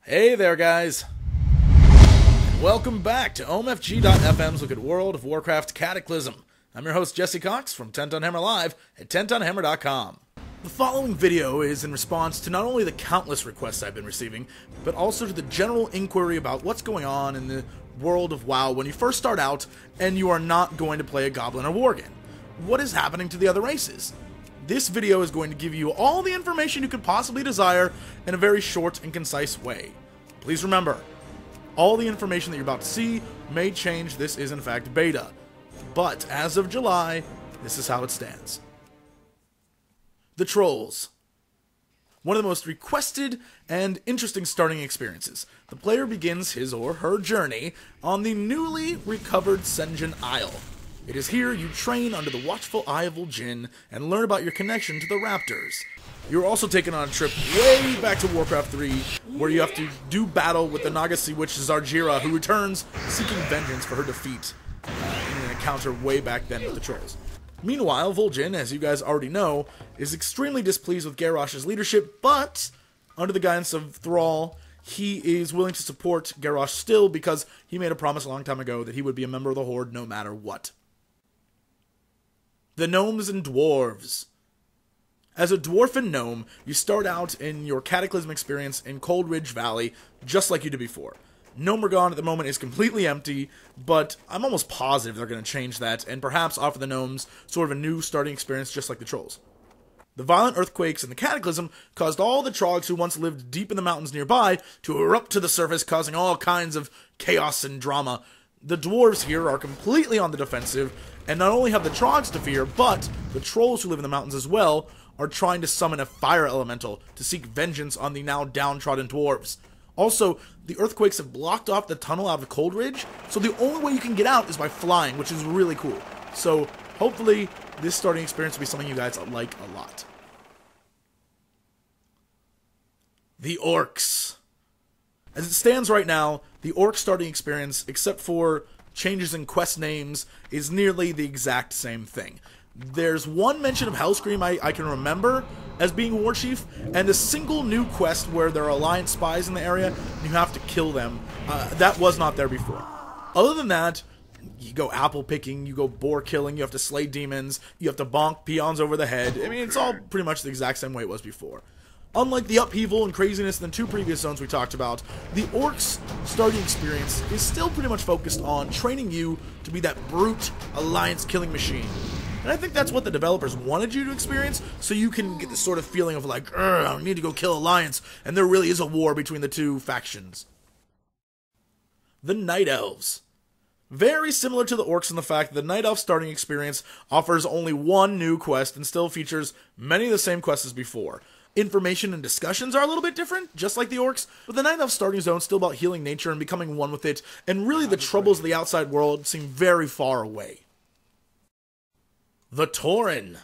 Hey there, guys. And welcome back to OMFG.FM's look at World of Warcraft Cataclysm. I'm your host, Jesse Cox, from 10 Ton Hammer Live at 10tonhammer.com. The following video is in response to not only the countless requests I've been receiving, but also to the general inquiry about what's going on in the world of WoW when you first start out and you are not going to play a Goblin or Worgen. What is happening to the other races? This video is going to give you all the information you could possibly desire in a very short and concise way. Please remember, all the information that you're about to see may change. This is in fact beta. But as of July, this is how it stands. The Trolls. One of the most requested and interesting starting experiences. The player begins his or her journey on the newly recovered Sen'jin Isle. It is here you train under the watchful eye of Vol'jin and learn about your connection to the Raptors. You're also taken on a trip way back to Warcraft 3, where you have to do battle with the Naga Sea Witch Zarjira, who returns seeking vengeance for her defeat in an encounter way back then with the Trolls. Meanwhile, Vol'jin, as you guys already know, is extremely displeased with Garrosh's leadership, but under the guidance of Thrall, he is willing to support Garrosh still because he made a promise a long time ago that he would be a member of the Horde no matter what. The Gnomes and Dwarves. As a dwarfen gnome, you start out in your Cataclysm experience in Cold Ridge Valley, just like you did before. Gnomeregan at the moment is completely empty, but I'm almost positive they're going to change that, and perhaps offer the gnomes sort of a new starting experience just like the trolls. The violent earthquakes in the Cataclysm caused all the Trogs who once lived deep in the mountains nearby to erupt to the surface, causing all kinds of chaos and drama. The dwarves here are completely on the defensive, and not only have the Trogs to fear, but the trolls who live in the mountains as well are trying to summon a fire elemental to seek vengeance on the now downtrodden dwarves. Also, the earthquakes have blocked off the tunnel out of Cold Ridge, so the only way you can get out is by flying, which is really cool. So, hopefully, this starting experience will be something you guys like a lot. The Orcs. As it stands right now, the Orc starting experience, except for changes in quest names, is nearly the exact same thing. There's one mention of Hellscream I can remember as being Warchief, and a single new quest where there are Alliance spies in the area, and you have to kill them. That was not there before. Other than that, you go apple picking, you go boar killing, you have to slay demons, you have to bonk peons over the head. I mean, it's all pretty much the exact same way it was before. Unlike the upheaval and craziness in the two previous zones we talked about, the Orcs starting experience is still pretty much focused on training you to be that brute Alliance killing machine. And I think that's what the developers wanted you to experience, so you can get this sort of feeling of like, I need to go kill Alliance, and there really is a war between the two factions. The Night Elves. Very similar to the Orcs in the fact that the Night Elf starting experience offers only one new quest and still features many of the same quests as before. Information and discussions are a little bit different, just like the Orcs, but the Night Elf starting zone is still about healing nature and becoming one with it, and really the troubles of the outside world seem very far away. The Tauren.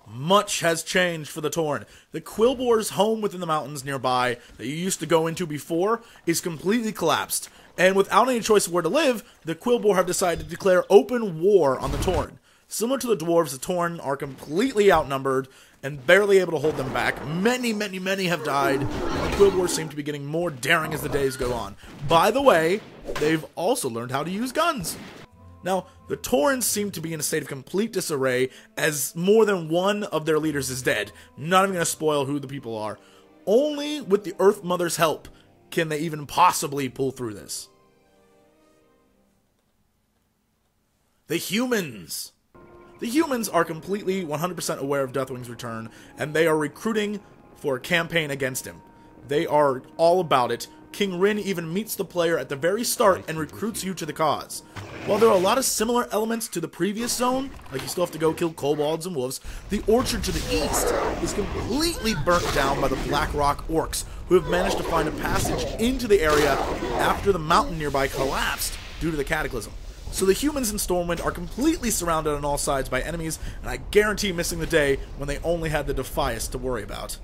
Much has changed for the Tauren. The Quillboar's home within the mountains nearby that you used to go into before is completely collapsed, and without any choice of where to live, the Quillboar have decided to declare open war on the Tauren. Similar to the Dwarves, the Tauren are completely outnumbered and barely able to hold them back. Many have died, and the Quillboars seem to be getting more daring as the days go on. By the way, they've also learned how to use guns. Now, the Taurens seem to be in a state of complete disarray, as more than one of their leaders is dead. Not even going to spoil who the people are. Only with the Earth Mother's help can they even possibly pull through this. The Humans. The Humans are completely 100% aware of Deathwing's return, and they are recruiting for a campaign against him. They are all about it. King Rin even meets the player at the very start and recruits you to the cause. While there are a lot of similar elements to the previous zone, like you still have to go kill kobolds and wolves, the orchard to the east is completely burnt down by the Blackrock Orcs, who have managed to find a passage into the area after the mountain nearby collapsed due to the Cataclysm. So the humans in Stormwind are completely surrounded on all sides by enemies, and I guarantee missing the day when they only had the Defias to worry about.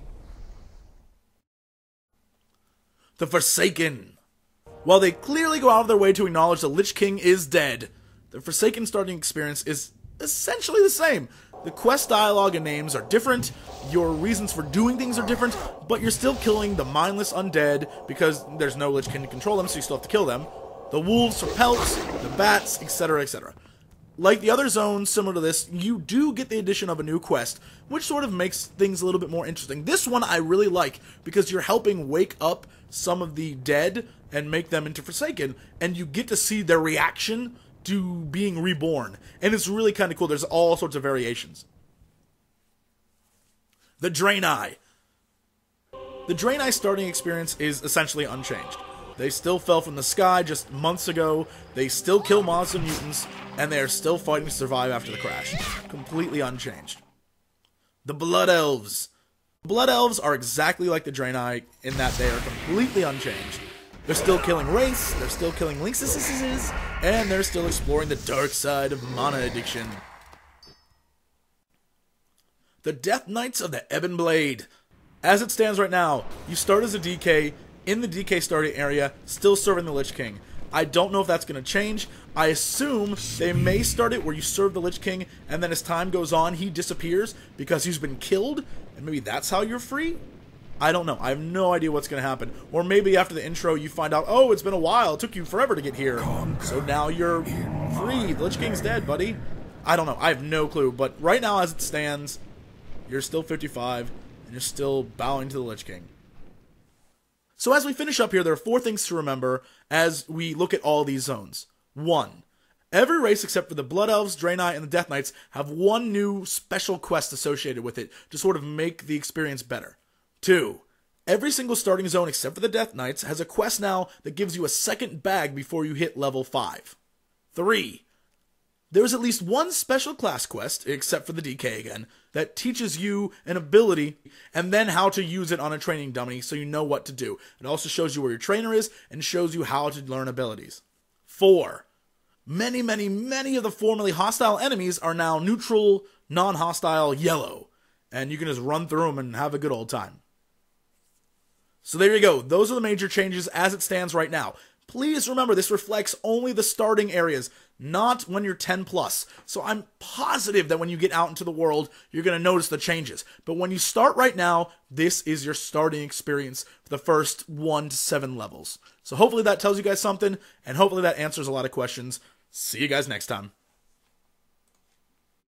The Forsaken. While they clearly go out of their way to acknowledge the Lich King is dead, the Forsaken starting experience is essentially the same. The quest dialogue and names are different, your reasons for doing things are different, but you're still killing the mindless undead because there's no Lich King to control them, so you still have to kill them. The wolves for pelts, the bats, etc., etc. Like the other zones similar to this, you do get the addition of a new quest, which sort of makes things a little bit more interesting. This one I really like because you're helping wake up some of the dead and make them into Forsaken, and you get to see their reaction to being reborn. And it's really kind of cool. There's all sorts of variations. The Draenei. The Draenei starting experience is essentially unchanged. They still fell from the sky just months ago, they still kill monster mutants, and they are still fighting to survive after the crash. Completely unchanged. The Blood Elves. Blood Elves are exactly like the Draenei in that they are completely unchanged. They're still killing Wraiths, they're still killing Lynxes, and they're still exploring the dark side of mana addiction. The Death Knights of the Ebon Blade. As it stands right now, you start as a DK in the DK starting area, still serving the Lich King. I don't know if that's going to change. I assume they may start it where you serve the Lich King, and then as time goes on, he disappears because he's been killed, and maybe that's how you're free? I don't know. I have no idea what's going to happen. Or maybe after the intro, you find out, oh, it's been a while. It took you forever to get here. So now you're free. The Lich King's dead, buddy. I don't know. I have no clue. But right now, as it stands, you're still 55, and you're still bowing to the Lich King. So as we finish up here, there are 4 things to remember as we look at all these zones. 1. Every race except for the Blood Elves, Draenei, and the Death Knights have one new special quest associated with it to sort of make the experience better. 2. Every single starting zone except for the Death Knights has a quest now that gives you a second bag before you hit level 5. 3. There's at least one special class quest, except for the DK again, that teaches you an ability and then how to use it on a training dummy so you know what to do. It also shows you where your trainer is and shows you how to learn abilities. 4. Many of the formerly hostile enemies are now neutral, non-hostile yellow, and you can just run through them and have a good old time. So there you go. Those are the major changes as it stands right now. Please remember, this reflects only the starting areas, not when you're 10 plus. So I'm positive that when you get out into the world, you're going to notice the changes. But when you start right now, this is your starting experience for the first 1 to 7 levels. So hopefully that tells you guys something, and hopefully that answers a lot of questions. See you guys next time.